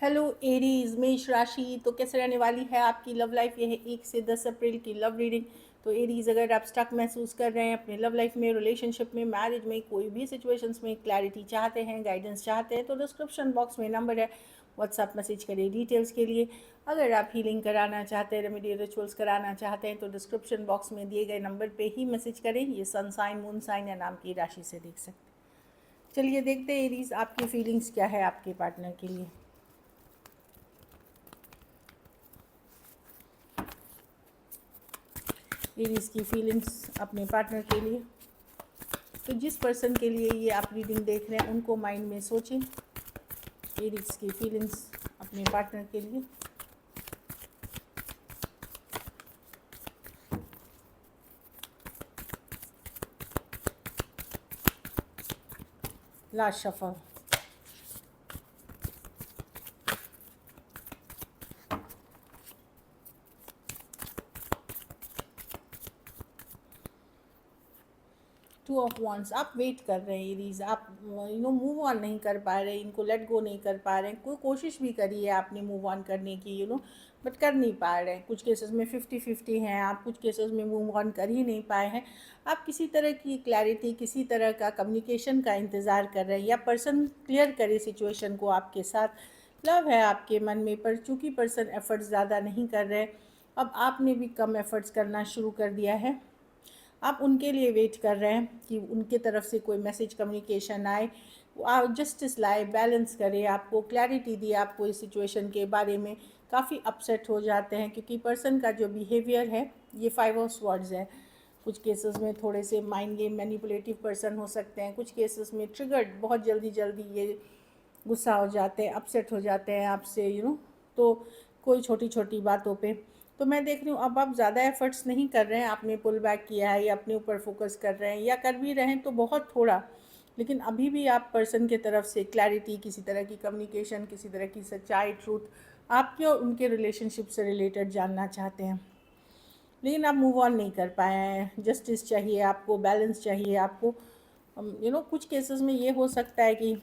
Hello Aries मेष राशि, तो कैसे रहने वाली है आपकी लव लाइफ। ये है 1 से 10 अप्रैल की लव रीडिंग। तो एरीज, अगर आप स्टक महसूस कर रहे हैं अपने लव लाइफ में, रिलेशनशिप में, मैरिज में, कोई भी सिचुएशंस में क्लैरिटी चाहते हैं, गाइडेंस चाहते हैं, तो डिस्क्रिप्शन बॉक्स में नंबर है, व्हाट्सएप मैसेज करिए डिटेल्स के लिए। अगर आप हीलिंग कराना चाहते हैं, रेमेडी रिचुअल्स कराना चाहते हैं, तो डिस्क्रिप्शन बॉक्स में दिए गए नंबर पर ही मैसेज करें। ये सन साइन, मून साइन या नाम की राशि से देख सकते हैं। चलिए देखते हैं एरीज, आपकी फीलिंग्स क्या है आपके पार्टनर के लिए। एरीज की फीलिंग्स अपने पार्टनर के लिए। तो जिस पर्सन के लिए ये आप रीडिंग देख रहे हैं उनको माइंड में सोचें। एरीज की फीलिंग्स अपने पार्टनर के लिए। Last shuffle. 2 of wands. आप वेट कर रहे हैं एरीज, आप मूव ऑन नहीं कर पा रहे, इनको लेट गो नहीं कर पा रहे हैं। कोई कोशिश भी करी है आपने मूव ऑन करने की, बट कर नहीं पा रहे हैं। कुछ केसेस में 50-50 हैं आप, कुछ केसेस में मूव ऑन कर ही नहीं पाए हैं। आप किसी तरह की क्लैरिटी, किसी तरह का कम्युनिकेशन का इंतज़ार कर रहे हैं, या पर्सन क्लियर करे सिचुएशन को आपके साथ। लव है आपके मन में, पर चूँकि पर्सन एफर्ट्स ज़्यादा नहीं कर रहे, अब आपने भी कम एफर्ट्स करना शुरू कर दिया है। आप उनके लिए वेट कर रहे हैं कि उनके तरफ से कोई मैसेज, कम्युनिकेशन आए, वो जस्टिस लाए, बैलेंस करे, आपको क्लैरिटी दिए, आपको इस सिचुएशन के बारे में। काफ़ी अपसेट हो जाते हैं क्योंकि पर्सन का जो बिहेवियर है, ये 5 ऑफ स्वॉर्ड्स है। कुछ केसेस में थोड़े से माइंड गेम, मैनिपुलेटिव पर्सन हो सकते हैं। कुछ केसेस में ट्रिगर्ड, बहुत जल्दी जल्दी ये गुस्सा हो जाते हैं, अपसेट हो जाते हैं आपसे, तो कोई छोटी छोटी बातों पे। तो मैं देख रही हूँ अब आप ज़्यादा एफर्ट्स नहीं कर रहे हैं, आपने पुल बैक किया है या अपने ऊपर फोकस कर रहे हैं, या कर भी रहे हैं तो बहुत थोड़ा। लेकिन अभी भी आप पर्सन के तरफ से क्लैरिटी, किसी तरह की कम्युनिकेशन, किसी तरह की सच्चाई, ट्रूथ आपके और उनके रिलेशनशिप से रिलेटेड जानना चाहते हैं। लेकिन आप मूव ऑन नहीं कर पाए हैं। जस्टिस चाहिए आपको, बैलेंस चाहिए आपको। कुछ केसेस में ये हो सकता है कि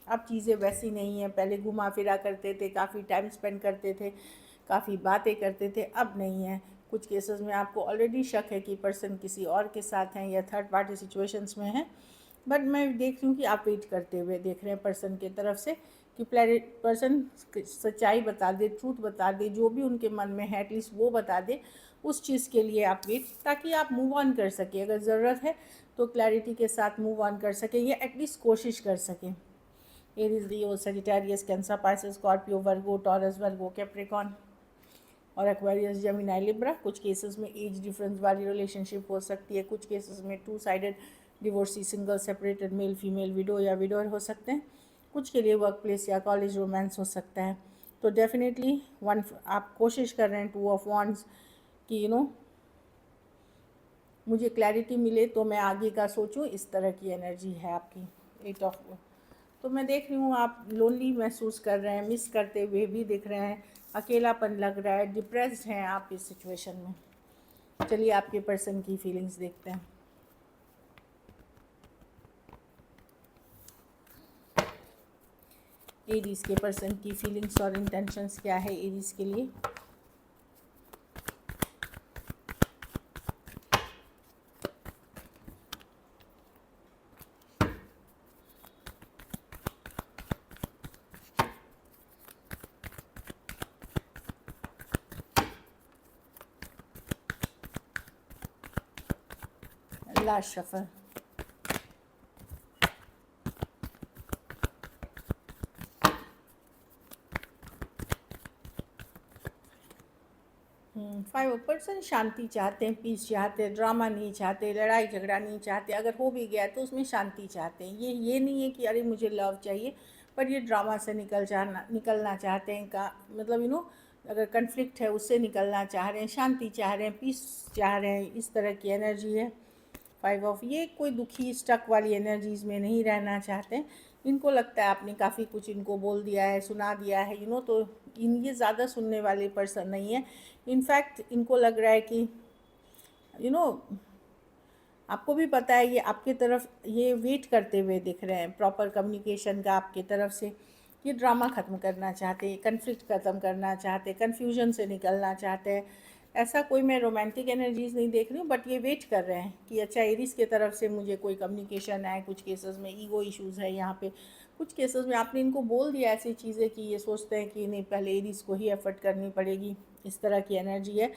अब चीज़ें वैसी नहीं हैं। पहले घुमा फिरा करते थे, काफ़ी टाइम स्पेंड करते थे, काफ़ी बातें करते थे, अब नहीं है। कुछ केसेस में आपको ऑलरेडी शक है कि पर्सन किसी और के साथ हैं या थर्ड पार्टी सिचुएशंस में हैं। बट मैं देख रही हूँ कि आप वेट करते हुए देख रहे हैं पर्सन की तरफ से कि पर्सन सच्चाई बता दे, ट्रूथ बता दे, जो भी उनके मन में है एटलीस्ट वो बता दे। उस चीज़ के लिए आप वेट, ताकि आप मूव ऑन कर सकें। अगर ज़रूरत है तो क्लैरिटी के साथ मूव ऑन कर सकें, या एटलीस्ट कोशिश कर सकें। एरीज, लियो, सजिटेरियस, कैंसर, पाइसेस, स्कॉर्पियो, वर्गो, टॉरस, वर्गो, कैप्रिकॉन और एक्वेरियस, जेमिनी, लिब्रा। कुछ केसेस में एज डिफरेंस वाली रिलेशनशिप हो सकती है। कुछ केसेस में 2 sided divorcee, single, separated, male female, window या विडोर हो सकते हैं। कुछ के लिए वर्क प्लेस या कॉलेज रोमांस हो सकता है। तो डेफिनेटली आप कोशिश कर रहे हैं 2 ऑफ वांड्स कि मुझे क्लैरिटी मिले तो मैं आगे का सोचूं, इस तरह की एनर्जी है आपकी। 8 ऑफ। तो मैं देख रही हूँ आप लोनली महसूस कर रहे हैं, मिस करते हुए भी दिख रहे हैं, अकेलापन लग रहा है, डिप्रेस्ड हैं आप इस सिचुएशन में। चलिए आपके पर्सन की फीलिंग्स देखते हैं। एरीज के पर्सन की फीलिंग्स और इंटेंशंस क्या है एरीज के लिए। Last shuffle. पर्सन शांति चाहते हैं, पीस चाहते हैं, ड्रामा नहीं चाहते, लड़ाई झगड़ा नहीं चाहते। अगर हो भी गया तो उसमें शांति चाहते हैं। ये नहीं है कि अरे मुझे लव चाहिए, पर ये ड्रामा से निकलना चाहते हैं का मतलब अगर कन्फ्लिक्ट है उससे निकलना चाह रहे हैं, शांति चाह रहे हैं, पीस चाह रहे हैं। इस तरह की एनर्जी है 5 ऑफ। ये कोई दुखी स्टक वाली एनर्जीज़ में नहीं रहना चाहते। इनको लगता है आपने काफ़ी कुछ इनको बोल दिया है, सुना दिया है, तो ये ज़्यादा सुनने वाले पर्सन नहीं है। इनफैक्ट इनको लग रहा है कि यू नो आपको भी पता है ये आपके तरफ ये वेट करते हुए दिख रहे हैं प्रॉपर कम्युनिकेशन का आपके तरफ से, ये ड्रामा ख़त्म करना चाहते हैं, कन्फ्लिक्ट ख़त्म करना चाहते हैं, कन्फ्यूजन से निकलना चाहते हैं। ऐसा कोई मैं रोमांटिक एनर्जीज़ नहीं देख रही हूँ, बट ये वेट कर रहे हैं कि अच्छा एरीज की तरफ से मुझे कोई कम्युनिकेशन आए। कुछ केसेस में ईगो इश्यूज़ है यहाँ पे, कुछ केसेस में आपने इनको बोल दिया ऐसी चीज़ें कि ये सोचते हैं कि नहीं पहले एरीज को ही एफर्ट करनी पड़ेगी, इस तरह की एनर्जी है।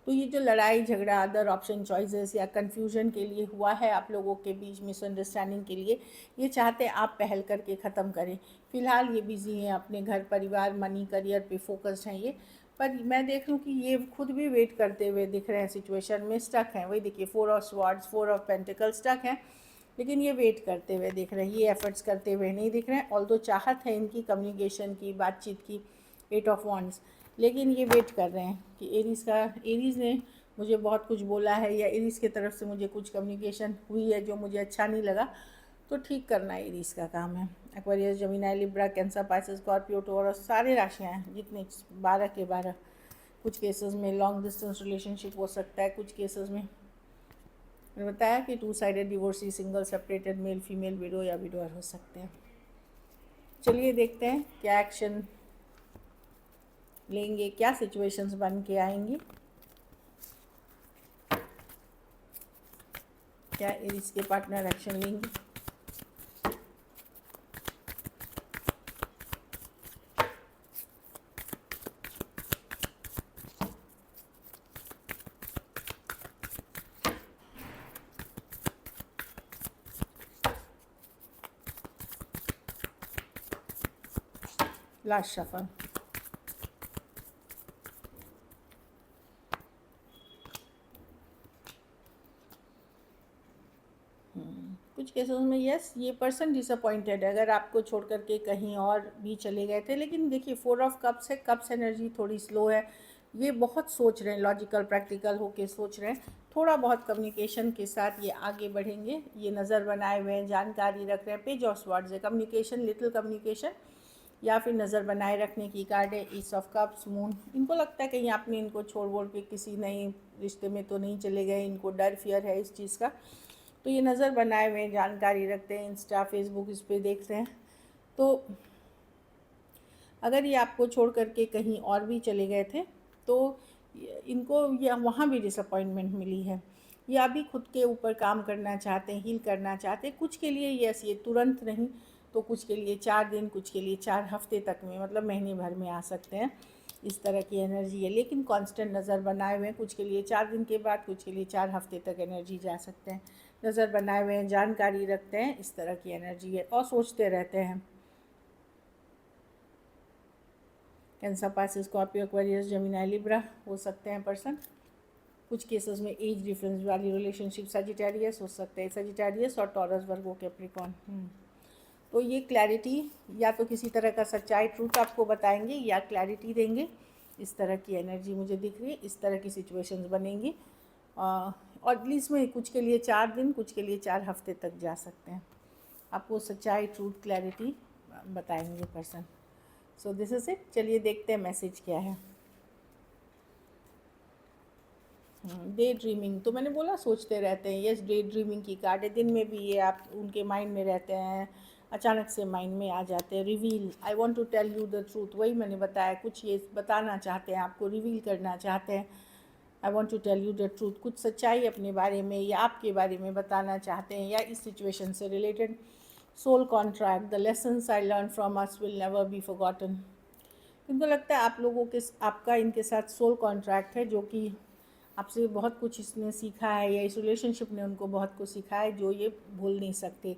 तो ये जो लड़ाई झगड़ा अदर ऑप्शन चॉइसेस या कन्फ्यूजन के लिए हुआ है आप लोगों के बीच, मिसअंडरस्टैंडिंग के लिए, ये चाहते हैं आप पहल करके ख़त्म करें। फ़िलहाल ये बिज़ी हैं, अपने घर परिवार मनी करियर पे फोकस्ड हैं ये। पर मैं देख लूँ कि ये खुद भी वेट करते हुए दिख रहे हैं, सिचुएशन में स्टक हैं। वही देखिए 4 of swords, 4 of pentacles, stuck हैं, लेकिन ये वेट करते हुए दिख रहे हैं, ये एफर्ट्स करते हुए नहीं दिख रहे हैं। ऑल्दो चाहत है इनकी कम्युनिकेशन की, बातचीत की, 8 ऑफ वॉन्ड्स, लेकिन ये वेट कर रहे हैं कि एरीज़ ने मुझे बहुत कुछ बोला है या एरीज़ की तरफ से मुझे कुछ कम्युनिकेशन हुई है जो मुझे अच्छा नहीं लगा, तो ठीक करना एरीज़ का काम है। Aquarius, Gemini, Libra, cancer, Pisces, Scorpio, taurus, सारे राशियाँ हैं जितने 12 के 12। कुछ केसेस में लॉन्ग डिस्टेंस रिलेशनशिप हो सकता है, कुछ केसेस में मैंने बताया कि 2 sided divorcee, single, separated, male female, window या विडोअर हो सकते हैं। चलिए देखते हैं क्या एक्शन लेंगे, क्या सिचुएशंस बन के आएंगी, क्या एरीज के पार्टनर एक्शन लेंगे। Last shuffle. कुछ केसेस में यस, ये पर्सन डिसअपॉइंटेड है अगर आपको छोड़ करके कहीं और भी चले गए थे। लेकिन देखिए 4 ऑफ कप्स है, कप्स एनर्जी थोड़ी स्लो है, ये बहुत सोच रहे हैं, लॉजिकल प्रैक्टिकल होके सोच रहे हैं। थोड़ा बहुत कम्युनिकेशन के साथ ये आगे बढ़ेंगे, ये नज़र बनाए हुए हैं, जानकारी रख रहे हैं। पेज ऑफ स्वॉर्ड्स है, कम्युनिकेशन, लिटिल कम्युनिकेशन या फिर नज़र बनाए रखने की कार्ड है। ईस ऑफ कप्स, मून। इनको लगता है कहीं आपने इनको छोड़ वोड़ के किसी नए रिश्ते में तो नहीं चले गए, इनको डर फियर है इस चीज़ का, तो ये नज़र बनाए हुए जानकारी रखते हैं, इंस्टा फेसबुक इस पर देखते हैं। तो अगर ये आपको छोड़ करके कहीं और भी चले गए थे तो इनको ये वहाँ भी डिसअपॉइंटमेंट मिली है। ये अभी खुद के ऊपर काम करना चाहते हैं, हील करना चाहते हैं। कुछ के लिए यस, ये तुरंत नहीं, तो कुछ के लिए 4 दिन, कुछ के लिए 4 हफ्ते तक में, मतलब महीने भर में आ सकते हैं, इस तरह की एनर्जी है। लेकिन कांस्टेंट नज़र बनाए हुए हैं, कुछ के लिए 4 दिन के बाद, कुछ के लिए 4 हफ्ते तक एनर्जी जा सकते हैं। नज़र बनाए हुए हैं, जानकारी रखते हैं, इस तरह की एनर्जी है, और सोचते रहते हैं। Cancer, Pisces, Scorpio, Aquarius, Gemini, Libra हो सकते हैं पर्सन। कुछ केसेस में एज डिफरेंस वाली रिलेशनशिप, सजिटेरियस हो सकते हैं, सजिटेरियस और टॉरस, वर्गो, कैप्रिकॉर्न। तो ये क्लैरिटी या तो किसी तरह का सच्चाई, ट्रूथ आपको बताएंगे या क्लैरिटी देंगे, इस तरह की एनर्जी मुझे दिख रही है। इस तरह की सिचुएशंस बनेंगी, और इसमें कुछ के लिए 4 दिन, कुछ के लिए 4 हफ्ते तक जा सकते हैं। आपको सच्चाई, ट्रूथ, क्लैरिटी बताएंगे person. So this is it. चलिए देखते हैं मैसेज क्या है। डे ड्रीमिंग, तो मैंने बोला सोचते रहते हैं, यस डे ड्रीमिंग की कार्ड है। दिन में भी ये आप उनके माइंड में रहते हैं, अचानक से माइंड में आ जाते हैं। Reveal, I want to tell you the truth, वही मैंने बताया, कुछ ये बताना चाहते हैं, आपको रिवील करना चाहते हैं। I want to tell you the truth, कुछ सच्चाई अपने बारे में या आपके बारे में बताना चाहते हैं, या इस सिचुएशन से related. Soul contract, the lessons I learn from us will never be forgotten. इनको लगता है आप लोगों के, आपका इनके साथ सोल कॉन्ट्रैक्ट है, जो कि आपसे बहुत कुछ इसने सीखा है, या इस रिलेशनशिप ने उनको बहुत कुछ सीखा है जो ये भूल नहीं सकते।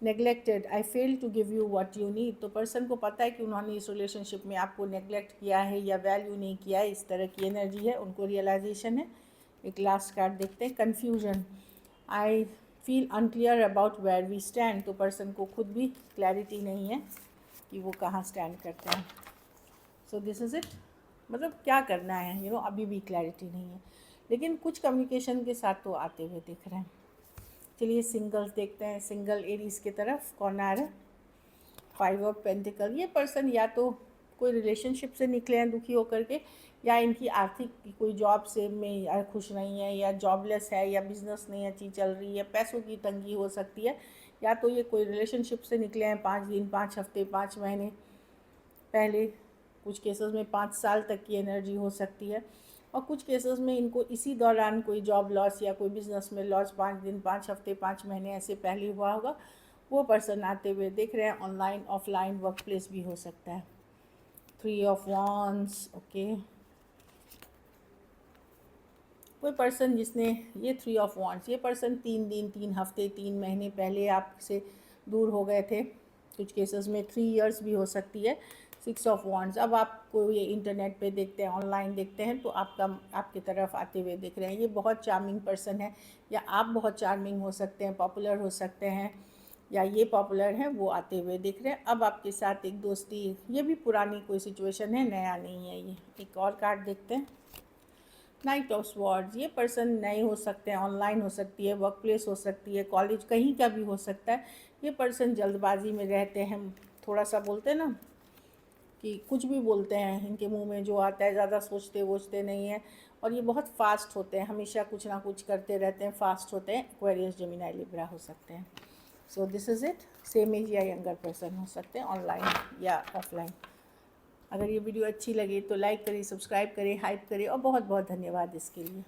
Neglected, I fail to give you what you need, तो पर्सन को पता है कि उन्होंने इस रिलेशनशिप में आपको नेगलेक्ट किया है या वैल्यू नहीं किया है, इस तरह की एनर्जी है, उनको रियलाइजेशन है। एक लास्ट कार्ड देखते हैं, confusion, I feel unclear about where we stand, तो पर्सन को खुद भी क्लैरिटी नहीं है कि वो कहाँ स्टैंड करते हैं। सो दिस इज़ इट, मतलब क्या करना है, अभी भी क्लैरिटी नहीं है, लेकिन कुछ कम्युनिकेशन के साथ तो आते हुए दिख रहे हैं। चलिए सिंगल्स देखते हैं, सिंगल एरीज की तरफ कौन आ रहा है। 5 ऑफ पेंटिकल, ये पर्सन या तो कोई रिलेशनशिप से निकले हैं दुखी होकर के, या इनकी आर्थिक कोई जॉब से में खुश नहीं है, या जॉबलेस है, या बिजनेस नहीं अच्छी चल रही है, पैसों की तंगी हो सकती है, या तो ये कोई रिलेशनशिप से निकले हैं 5 दिन, 5 हफ्ते, 5 महीने पहले, कुछ केसेस में 5 साल तक की एनर्जी हो सकती है, और कुछ केसेस में इनको इसी दौरान कोई जॉब लॉस या कोई बिजनेस में लॉस 5 दिन, 5 हफ्ते, 5 महीने ऐसे पहले हुआ होगा, वो पर्सन आते हुए दिख रहे हैं। ऑनलाइन ऑफलाइन वर्क प्लेस भी हो सकता है। 3 ऑफ wands, ओके। कोई पर्सन जिसने ये 3 ऑफ wands, ये पर्सन 3 दिन, 3 हफ्ते, 3 महीने पहले आपसे दूर हो गए थे। कुछ केसेस में 3 इयर्स भी हो सकती है। 6 ऑफ wands, अब आपको ये इंटरनेट पे देखते हैं, ऑनलाइन देखते हैं, तो आपकी तरफ आते हुए दिख रहे हैं। ये बहुत चार्मिंग पर्सन है, या आप बहुत चार्मिंग हो सकते हैं, पॉपुलर हो सकते हैं, या ये पॉपुलर हैं, वो आते हुए दिख रहे हैं। अब आपके साथ एक दोस्ती, ये भी पुरानी कोई सिचुएशन है, नया नहीं है ये। एक और कार्ड देखते हैं, नाइट ऑफ स्वॉर्ड्स, ये पर्सन नए हो सकते हैं, ऑनलाइन हो सकती है, वर्क प्लेस हो सकती है, कॉलेज कहीं का भी हो सकता है। ये पर्सन जल्दबाजी में रहते हैं, थोड़ा सा बोलते हैं ना कि कुछ भी बोलते हैं, इनके मुंह में जो आता है, ज़्यादा सोचते वोचते नहीं हैं, और ये बहुत फास्ट होते हैं, हमेशा कुछ ना कुछ करते रहते हैं, फास्ट होते हैं। एक्वेरियस, जेमिनी, लिब्रा हो सकते हैं। So this is it. Same age या यंगर पर्सन हो सकते हैं, ऑनलाइन या ऑफलाइन। अगर ये वीडियो अच्छी लगी तो लाइक करें, सब्सक्राइब करें, हाइप करें, और बहुत बहुत धन्यवाद इसके लिए।